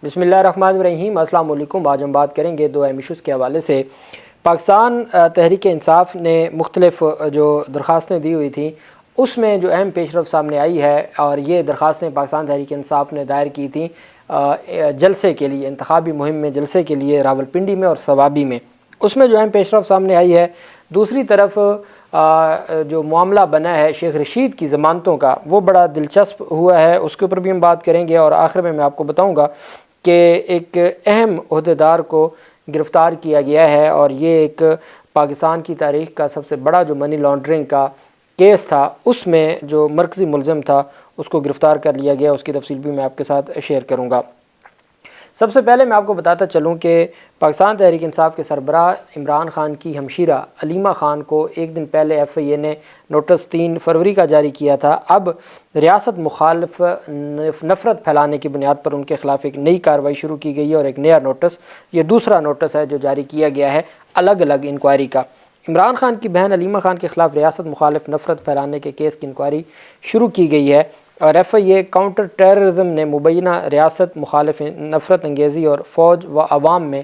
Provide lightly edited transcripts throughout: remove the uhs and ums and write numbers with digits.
بسم اللہ الرحمن الرحیم۔ السلام علیکم۔ آج ہم بات کریں گے دو اہم ایشوز کے حوالے سے۔ پاکستان تحریک انصاف نے مختلف جو درخواستیں دی ہوئی تھیں اس میں جو اہم پیش رفت سامنے آئی ہے، اور یہ درخواستیں پاکستان تحریک انصاف نے دائر کی تھیں جلسے کے لیے، انتخابی مہم میں جلسے کے لیے راولپنڈی میں اور ثوابی میں، اس میں جو اہم پیش رفت سامنے آئی ہے۔ دوسری طرف جو معاملہ بنا ہے شیخ رشید کی ضمانتوں کا، وہ بڑا دلچسپ ہوا ہے، اس کے اوپر بھی ہم بات کریں گے، اور آخر میں آپ کو بتاؤں گا کہ ایک اہم عہدیدار کو گرفتار کیا گیا ہے، اور یہ ایک پاکستان کی تاریخ کا سب سے بڑا جو منی لانڈرنگ کا کیس تھا اس میں جو مرکزی ملزم تھا اس کو گرفتار کر لیا گیا۔ اس کی تفصیل بھی میں آپ کے ساتھ شیئر کروں گا۔ سب سے پہلے میں آپ کو بتاتا چلوں کہ پاکستان تحریک انصاف کے سربراہ عمران خان کی ہمشیرہ علیمہ خان کو ایک دن پہلے ایف آئی اے نے نوٹس 3 فروری کا جاری کیا تھا۔ اب ریاست مخالف نفرت پھیلانے کی بنیاد پر ان کے خلاف ایک نئی کارروائی شروع کی گئی ہے، اور ایک نیا نوٹس، یہ دوسرا نوٹس ہے جو جاری کیا گیا ہے الگ الگ انکوائری کا۔ عمران خان کی بہن علیمہ خان کے خلاف ریاست مخالف نفرت پھیلانے کے کیس کی انکوائری شروع کی گئی ہے، اور F I A counter terrorism نے مبینہ ریاست مخالف نفرت انگیزی اور فوج و عوام میں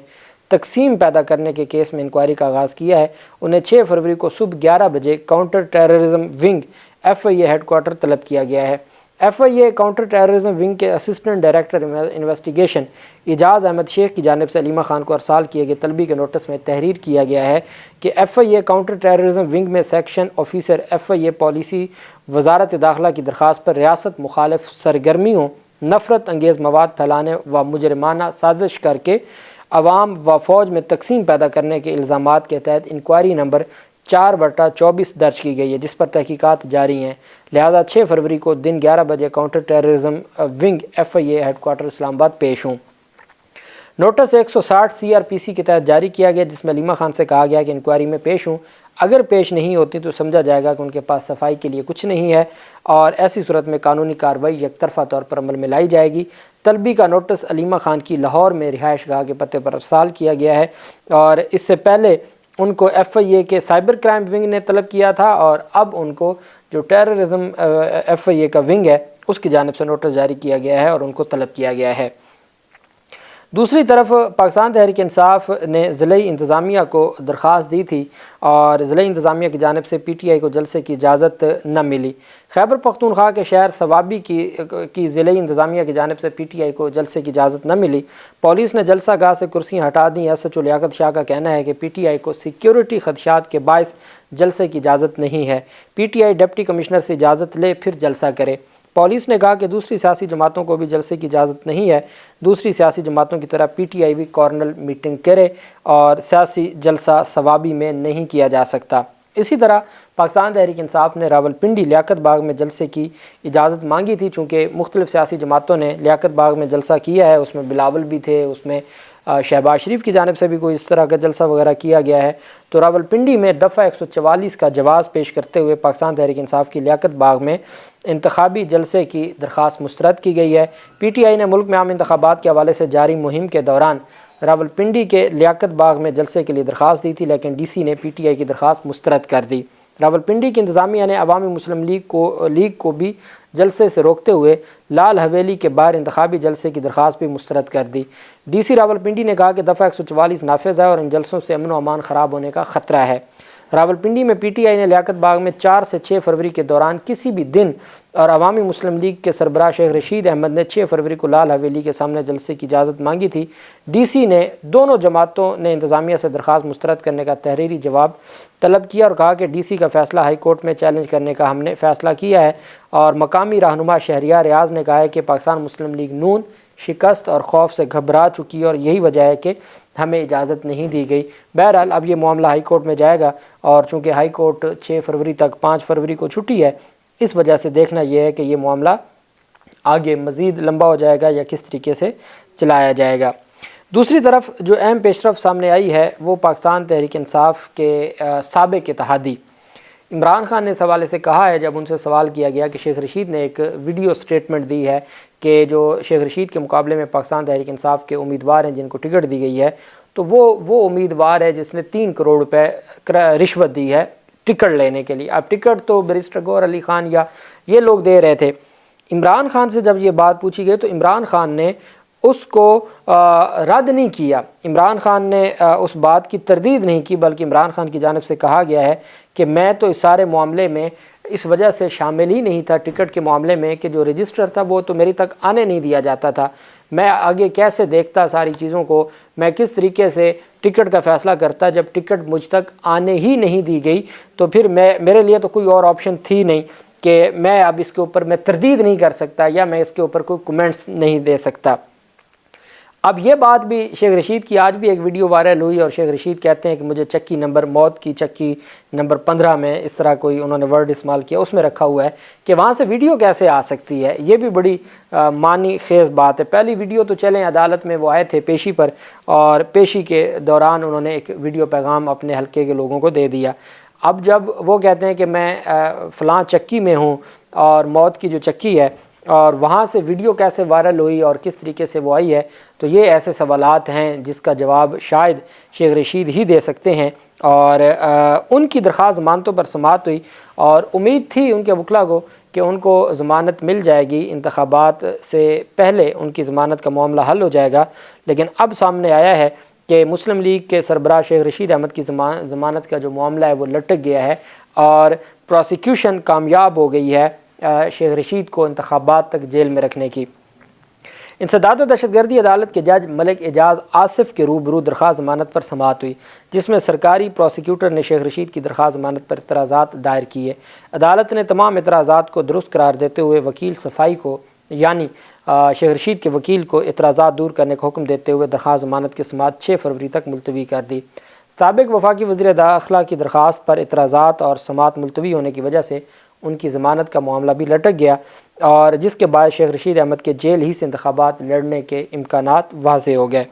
تقسیم پیدا کرنے کے کیس میں انکوائری کا آغاز کیا ہے۔ انہیں 6 فروری کو صبح 11 بجے counter terrorism wing F I A headquarter طلب کیا گیا ہے۔ F I A counter terrorism wing کے assistant director investigation Ijaz Ahmed Sheikh کی جانب سے علیمہ خان کو ارسال کیے گئے طلبی کے نوٹس میں تحریر کیا گیا ہے کہ F I A counter terrorism wing میں section officer F I A policy وزارت داخلہ کی درخواست پر ریاست مخالف سرگرمیوں، نفرت انگیز مواد پھیلانے و مجرمانہ سازش کر کے عوام و فوج میں تقسیم پیدا کرنے کے الزامات کے تحت انکوائری نمبر 4/24 درج کی گئی ہے، جس پر تحقیقات جاری ہیں۔ لہذا 6 فروری کو دن 11 بجے counter terrorism wing F I A head quarter اسلام آباد پیش ہوں۔ نوٹس 160 سی آر پی سی کے تحت جاری کیا گیا، جس میں علیمہ خان سے کہا گیا کہ انکوائری میں پیش ہوں، اگر پیش نہیں ہوتی تو سمجھا جائے گا کہ ان کے پاس صفائی کے لیے کچھ نہیں ہے، اور ایسی صورت میں قانونی کارروائی یک طرفہ طور پر عمل میں لائی جائے گی۔ طلبی کا نوٹس علیمہ خان کی لاہور میں رہائش گاہ کے پتے پر ارسال کیا گیا ہے، اور اس سے پہلے ان کو ایف آئی اے کے سائبر کرائم ونگ نے طلب کیا تھا، اور اب ان کو جو ٹیررزم ایف آئی اے کا ونگ ہے اس کی جانب سے نوٹس جاری کیا گیا ہے اور ان کو طلب کیا گیا ہے۔ دوسری طرف پاکستان تحریک انصاف نے ضلعی انتظامیہ کو درخواست دی تھی، اور ضلعی انتظامیہ کی جانب سے پی ٹی آئی کو جلسے کی اجازت نہ ملی۔ خیبر پختونخوا کے شہر ثوابی کی ضلعی انتظامیہ کی جانب سے پی ٹی آئی کو جلسے کی اجازت نہ ملی۔ پولیس نے جلسہ گاہ سے کرسیاں ہٹا دیں۔ ایس ایچ او لیاقت شاہ کا کہنا ہے کہ پی ٹی آئی کو سیکیورٹی خدشات کے باعث جلسے کی اجازت نہیں ہے، P T I deputy commissioner سے اجازت لے پھر جلسہ کرے۔ پولیس نے کہا کہ دوسری سیاسی جماعتوں کو بھی جلسے کی اجازت نہیں ہے، دوسری سیاسی جماعتوں کی طرح پی ٹی آئی بھی کارنل میٹنگ کرے، اور سیاسی جلسہ ثوابی میں نہیں کیا جا سکتا۔ اسی طرح پاکستان تحریک انصاف نے راولپنڈی لیاقت باغ میں جلسے کی اجازت مانگی تھی، چونکہ مختلف سیاسی جماعتوں نے لیاقت باغ میں جلسہ کیا ہے، اس میں بلاول بھی تھے، اس میں شہباز شریف کی جانب سے بھی کوئی اس طرح کا جلسہ وغیرہ کیا گیا ہے۔ تو راولپنڈی میں دفعہ 144 کا جواز پیش کرتے ہوئے پاکستان تحریک انصاف کی لیاقت باغ میں انتخابی جلسے کی درخواست مسترد کی گئی ہے۔ پی ٹی آئی نے ملک میں عام انتخابات کے حوالے سے جاری مہم کے دوران راولپنڈی کے لیاقت باغ میں جلسے کے لیے درخواست دی تھی، لیکن ڈی سی نے پی ٹی آئی کی درخواست مسترد کر دی۔ راولپنڈی کی انتظامیہ نے عوامی مسلم لیگ کو بھی جلسے سے روکتے ہوئے لال حویلی کے باہر انتخابی جلسے کی درخواست بھی مسترد کر دی۔ ڈی سی راولپنڈی نے کہا کہ دفعہ 144 نافذ ہے اور ان جلسوں سے امن و امان خراب ہونے کا خطرہ ہے۔ راولپنڈی میں پی ٹی آئی نے لیاقت باغ میں 4 سے 6 فروری کے دوران کسی بھی دن، اور عوامی مسلم لیگ کے سربراہ شیخ رشید احمد نے 6 فروری کو لال حویلی کے سامنے جلسے کی اجازت مانگی تھی۔ ڈی سی نے دونوں جماعتوں نے انتظامیہ سے درخواست مسترد کرنے کا تحریری جواب طلب کیا، اور کہا کہ ڈی سی کا فیصلہ ہائی کورٹ میں چیلنج کرنے کا ہم نے فیصلہ کیا ہے، اور مقامی رہنما شہریار ریاض نے کہا ہے کہ پاکستان مسلم لیگ نون شکست اور خوف سے گھبرا چکی ہے، اور یہی وجہ ہے کہ ہمیں اجازت نہیں دی گئی۔ بہرحال اب یہ معاملہ ہائی کورٹ میں جائے گا، اور چونکہ ہائی کورٹ 6 فروری تک 5 فروری کو چھٹی ہے، اس وجہ سے دیکھنا یہ ہے کہ یہ معاملہ آگے مزید لمبا ہو جائے گا یا کس طریقے سے چلایا جائے گا۔ دوسری طرف جو اہم پیش رفت سامنے آئی ہے وہ پاکستان تحریک انصاف کے سابق اتحادی عمران خان نے اس حوالے سے کہا ہے، جب ان سے سوال کیا گیا کہ شیخ رشید نے ایک ویڈیو سٹیٹمنٹ دی ہے کہ جو شیخ رشید کے مقابلے میں پاکستان تحریک انصاف کے امیدوار ہیں جن کو ٹکٹ دی گئی ہے، تو وہ امیدوار ہے جس نے 3 کروڑ روپے رشوت دی ہے ٹکٹ لینے کے لیے۔ اب ٹکٹ تو بیرسٹر گوہر علی خان یا یہ لوگ دے رہے تھے۔ عمران خان سے جب یہ بات پوچھی گئی تو عمران خان نے اس کو رد نہیں کیا، عمران خان نے اس بات کی تردید نہیں کی، بلکہ عمران خان کی جانب سے کہا گیا ہے کہ میں تو اس سارے معاملے میں اس وجہ سے شامل ہی نہیں تھا ٹکٹ کے معاملے میں کہ جو رجسٹر تھا وہ تو میری تک آنے نہیں دیا جاتا تھا، میں آگے کیسے دیکھتا ساری چیزوں کو، میں کس طریقے سے ٹکٹ کا فیصلہ کرتا جب ٹکٹ مجھ تک آنے ہی نہیں دی گئی، تو پھر میرے لیے تو کوئی اور آپشن تھی نہیں کہ میں اب اس کے اوپر میں تردید نہیں کر سکتا یا میں اس کے اوپر کوئی کمنٹس نہیں دے سکتا۔ اب یہ بات بھی شیخ رشید کی آج بھی ایک ویڈیو وائرل ہوئی، اور شیخ رشید کہتے ہیں کہ مجھے چکی نمبر موت کی چکی نمبر 15 میں، اس طرح کوئی انہوں نے ورڈ استعمال کیا، اس میں رکھا ہوا ہے کہ وہاں سے ویڈیو کیسے آ سکتی ہے۔ یہ بھی بڑی معنی خیز بات ہے۔ پہلی ویڈیو تو چلیں عدالت میں وہ آئے تھے پیشی پر، اور پیشی کے دوران انہوں نے ایک ویڈیو پیغام اپنے حلقے کے لوگوں کو دے دیا۔ اب جب وہ کہتے ہیں کہ میں فلاں چکی میں ہوں اور موت کی جو چکی ہے، اور وہاں سے ویڈیو کیسے وائرل ہوئی اور کس طریقے سے وہ آئی ہے، تو یہ ایسے سوالات ہیں جس کا جواب شاید شیخ رشید ہی دے سکتے ہیں۔ اور ان کی درخواست ضمانتوں پر سماعت ہوئی، اور امید تھی ان کے وکلاء کو کہ ان کو ضمانت مل جائے گی، انتخابات سے پہلے ان کی ضمانت کا معاملہ حل ہو جائے گا، لیکن اب سامنے آیا ہے کہ مسلم لیگ کے سربراہ شیخ رشید احمد کی ضمانت کا جو معاملہ ہے وہ لٹک گیا ہے، اور پروسیکیوشن کامیاب ہو گئی ہے شیخ رشید کو انتخابات تک جیل میں رکھنے کی۔ انسداد دہشت گردی عدالت کے جج ملک اعجاز آصف کے روبرو درخواست ضمانت پر سماعت ہوئی، جس میں سرکاری پروسیکیوٹر نے شیخ رشید کی درخواست ضمانت پر اعتراضات دائر کیے۔ عدالت نے تمام اعتراضات کو درست قرار دیتے ہوئے وکیل صفائی کو یعنی شیخ رشید کے وکیل کو اعتراضات دور کرنے کا حکم دیتے ہوئے درخواست ضمانت کی سماعت 6 فروری تک ملتوی کر دی۔ سابق وفاقی وزیر داخلہ کی درخواست پر اعتراضات اور سماعت ملتوی ہونے کی وجہ سے ان کی ضمانت کا معاملہ بھی لٹک گیا، اور جس کے بعد شیخ رشید احمد کے جیل ہی سے انتخابات لڑنے کے امکانات واضح ہو گئے۔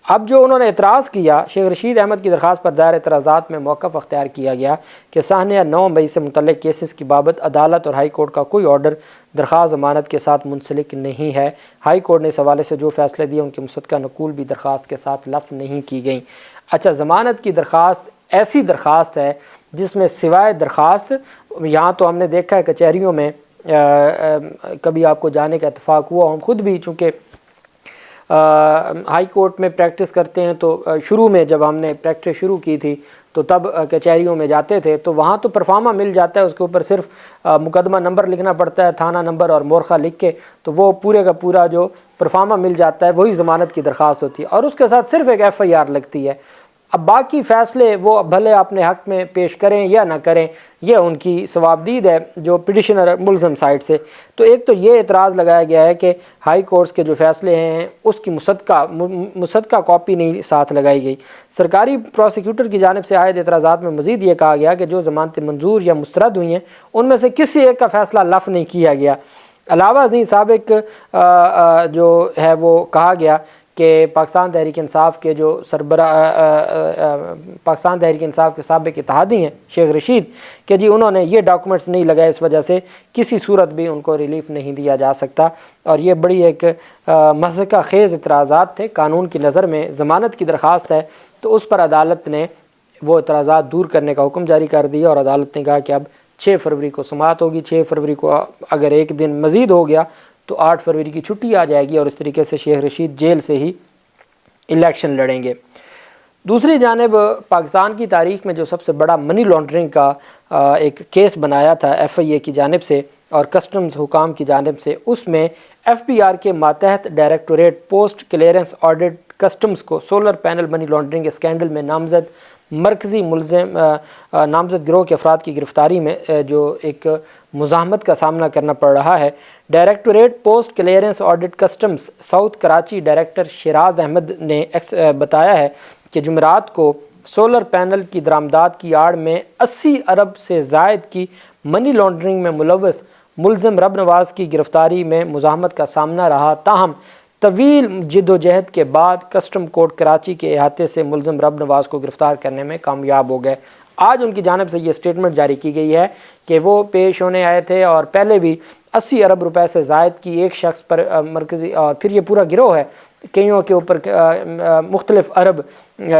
اب جو انہوں نے اعتراض کیا، شیخ رشید احمد کی درخواست پر دائر اعتراضات میں موقف اختیار کیا گیا کہ ساہنیہ 9 مئی سے متعلق کیسز کی بابت عدالت اور ہائی کورٹ کا کوئی آرڈر درخواست ضمانت کے ساتھ منسلک نہیں ہے۔ ہائی کورٹ نے اس حوالے سے جو فیصلے دیے ان کے مصدقہ نقول بھی درخواست کے ساتھ لفظ نہیں کی گئیں۔ اچھا، ضمانت کی درخواست ایسی درخواست ہے جس میں سوائے درخواست، یہاں تو ہم نے دیکھا ہے کچہریوں میں کبھی آپ کو جانے کا اتفاق ہوا، ہم خود بھی چونکہ ہائی کورٹ میں پریکٹس کرتے ہیں تو شروع میں جب ہم نے پریکٹس شروع کی تھی تو تب کچہریوں میں جاتے تھے تو وہاں تو پرفارما مل جاتا ہے، اس کے اوپر صرف مقدمہ نمبر لکھنا پڑتا ہے، تھانہ نمبر اور مورخہ لکھ کے، تو وہ پورے کا پورا جو پرفارما مل جاتا ہے وہی ضمانت کی درخواست ہوتی ہے، اور اس کے ساتھ صرف ایک FIR لگتی ہے۔ اب باقی فیصلے وہ بھلے اپنے حق میں پیش کریں یا نہ کریں، یہ ان کی ثوابدید ہے جو پٹیشنر ملزم سائڈ سے۔ تو ایک تو یہ اعتراض لگایا گیا ہے کہ ہائی کورٹس کے جو فیصلے ہیں اس کی مصدقہ کاپی نہیں ساتھ لگائی گئی۔ سرکاری پروسیکیوٹر کی جانب سے عائد اعتراضات میں مزید یہ کہا گیا کہ جو ضمانتیں منظور یا مسترد ہوئی ہیں ان میں سے کسی ایک کا فیصلہ لفظ نہیں کیا گیا۔ علاوہ ازیں سابق جو ہے وہ کہا گیا کہ پاکستان تحریک انصاف کے جو پاکستان تحریک انصاف کے سابق اتحادی ہیں شیخ رشید کہ جی انہوں نے یہ ڈاکومنٹس نہیں لگائے، اس وجہ سے کسی صورت بھی ان کو ریلیف نہیں دیا جا سکتا، اور یہ بڑی ایک مضحکہ خیز اعتراضات تھے۔ قانون کی نظر میں ضمانت کی درخواست ہے تو اس پر عدالت نے وہ اعتراضات دور کرنے کا حکم جاری کر دیا، اور عدالت نے کہا کہ اب 6 فروری کو سماعت ہوگی۔ 6 فروری کو اگر ایک دن مزید ہو گیا تو 8 فروری کی چھٹی آ جائے گی، اور اس طریقے سے شیخ رشید جیل سے ہی الیکشن لڑیں گے۔ دوسری جانب پاکستان کی تاریخ میں جو سب سے بڑا منی لانڈرنگ کا ایک کیس بنایا تھا FIA کی جانب سے اور کسٹمز حکام کی جانب سے، اس میں FBR کے ماتحت directorate post clearance audit customs کو solar panel money laundering scandal میں نامزد مرکزی ملزم نامزد گروہ کے افراد کی گرفتاری میں جو ایک مزاحمت کا سامنا کرنا پڑ رہا ہے۔ Directorate post clearance audit customs south Karachi director Shiraz Ahmed نے بتایا ہے کہ جمعرات کو سولر پینل کی درآمدات کی آڑ میں 80 ارب سے زائد کی منی لانڈرنگ میں ملوث ملزم رب نواز کی گرفتاری میں مزاحمت کا سامنا رہا، تاہم طویل جد و جہد کے بعد کسٹم کورٹ کراچی کے احاطے سے ملزم رب نواز کو گرفتار کرنے میں کامیاب ہو گئے۔ آج ان کی جانب سے یہ سٹیٹمنٹ جاری کی گئی ہے کہ وہ پیش ہونے آئے تھے اور پہلے بھی 80 ارب روپے سے زائد کی ایک شخص پر مرکزی، اور پھر یہ پورا گروہ ہے، کئیوں کے اوپر مختلف ارب،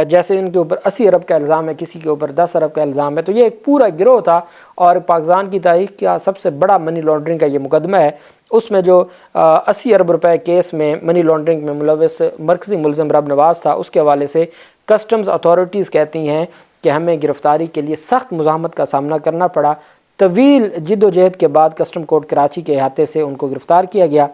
جیسے ان کے اوپر 80 ارب کا الزام ہے، کسی کے اوپر 10 ارب کا الزام ہے، تو یہ ایک پورا گروہ تھا اور پاکستان کی تاریخ کا سب سے بڑا منی لانڈرنگ کا یہ مقدمہ ہے۔ اس میں جو 80 ارب روپے کیس میں منی لانڈرنگ میں ملوث مرکزی ملزم رب نواز تھا، اس کے حوالے سے کسٹمز اتھارٹیز کہتی ہیں کہ ہمیں گرفتاری کے لیے سخت مزاحمت کا سامنا کرنا پڑا۔ طویل جد و جہد کے بعد کسٹم کورٹ کراچی کے احاطے سے ان کو گرفتار کیا گیا۔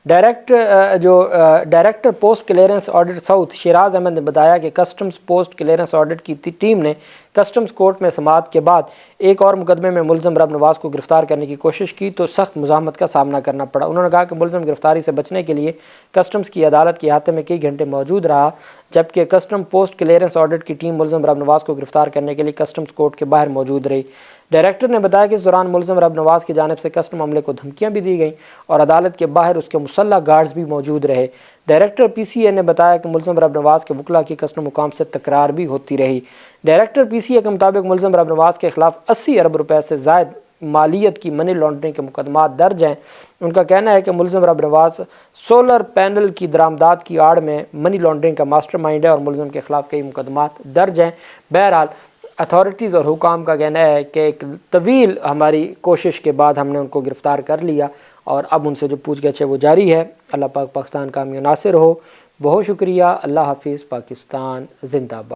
Director post clearance audit south Shiraz Ahmed نے بتایا کہ کسٹمز پوسٹ کلیئرنس آڈٹ کی ٹیم نے کسٹمز کورٹ میں سماعت کے بعد ایک اور مقدمے میں ملزم رب نواز کو گرفتار کرنے کی کوشش کی تو سخت مزاحمت کا سامنا کرنا پڑا۔ انہوں نے کہا کہ ملزم گرفتاری سے بچنے کے لیے کسٹمز کی عدالت کے احاطے میں کئی گھنٹے موجود رہا، جبکہ کسٹم پوسٹ کلیئرنس آڈٹ کی ٹیم ملزم رب نواز کو گرفتار کرنے کے لیے کسٹمز کورٹ کے باہر موجود رہی۔ ڈائریکٹر نے بتایا کہ اس دوران ملزم رب نواز کی جانب سے کسٹم عملے کو دھمکیاں بھی دی گئیں اور عدالت کے باہر اس کے مسلح گارڈز بھی موجود رہے۔ ڈائریکٹر پی سی اے نے بتایا کہ ملزم رب نواز کے وکلاء کی کسٹم حکام سے تکرار بھی ہوتی رہی۔ ڈائریکٹر پی سی اے کے مطابق ملزم رب نواز کے خلاف 80 ارب روپے سے زائد مالیت کی منی لانڈرنگ کے مقدمات درج ہیں۔ ان کا کہنا ہے کہ ملزم رب نواز سولر پینل کی درآمدات کی آڑ میں منی لانڈرنگ کا ماسٹر مائنڈ ہے اور ملزم کے خلاف کئی مقدمات درج ہیں۔ بہرحال اتھارٹیز اور حکام کا کہنا ہے کہ ایک طویل ہماری کوشش کے بعد ہم نے ان کو گرفتار کر لیا اور اب ان سے جو پوچھ گچھ ہے وہ جاری ہے۔ اللہ پاک پاکستان کامیاب ناصر ہو۔ بہت شکریہ۔ اللہ حافظ۔ پاکستان زندہ باد۔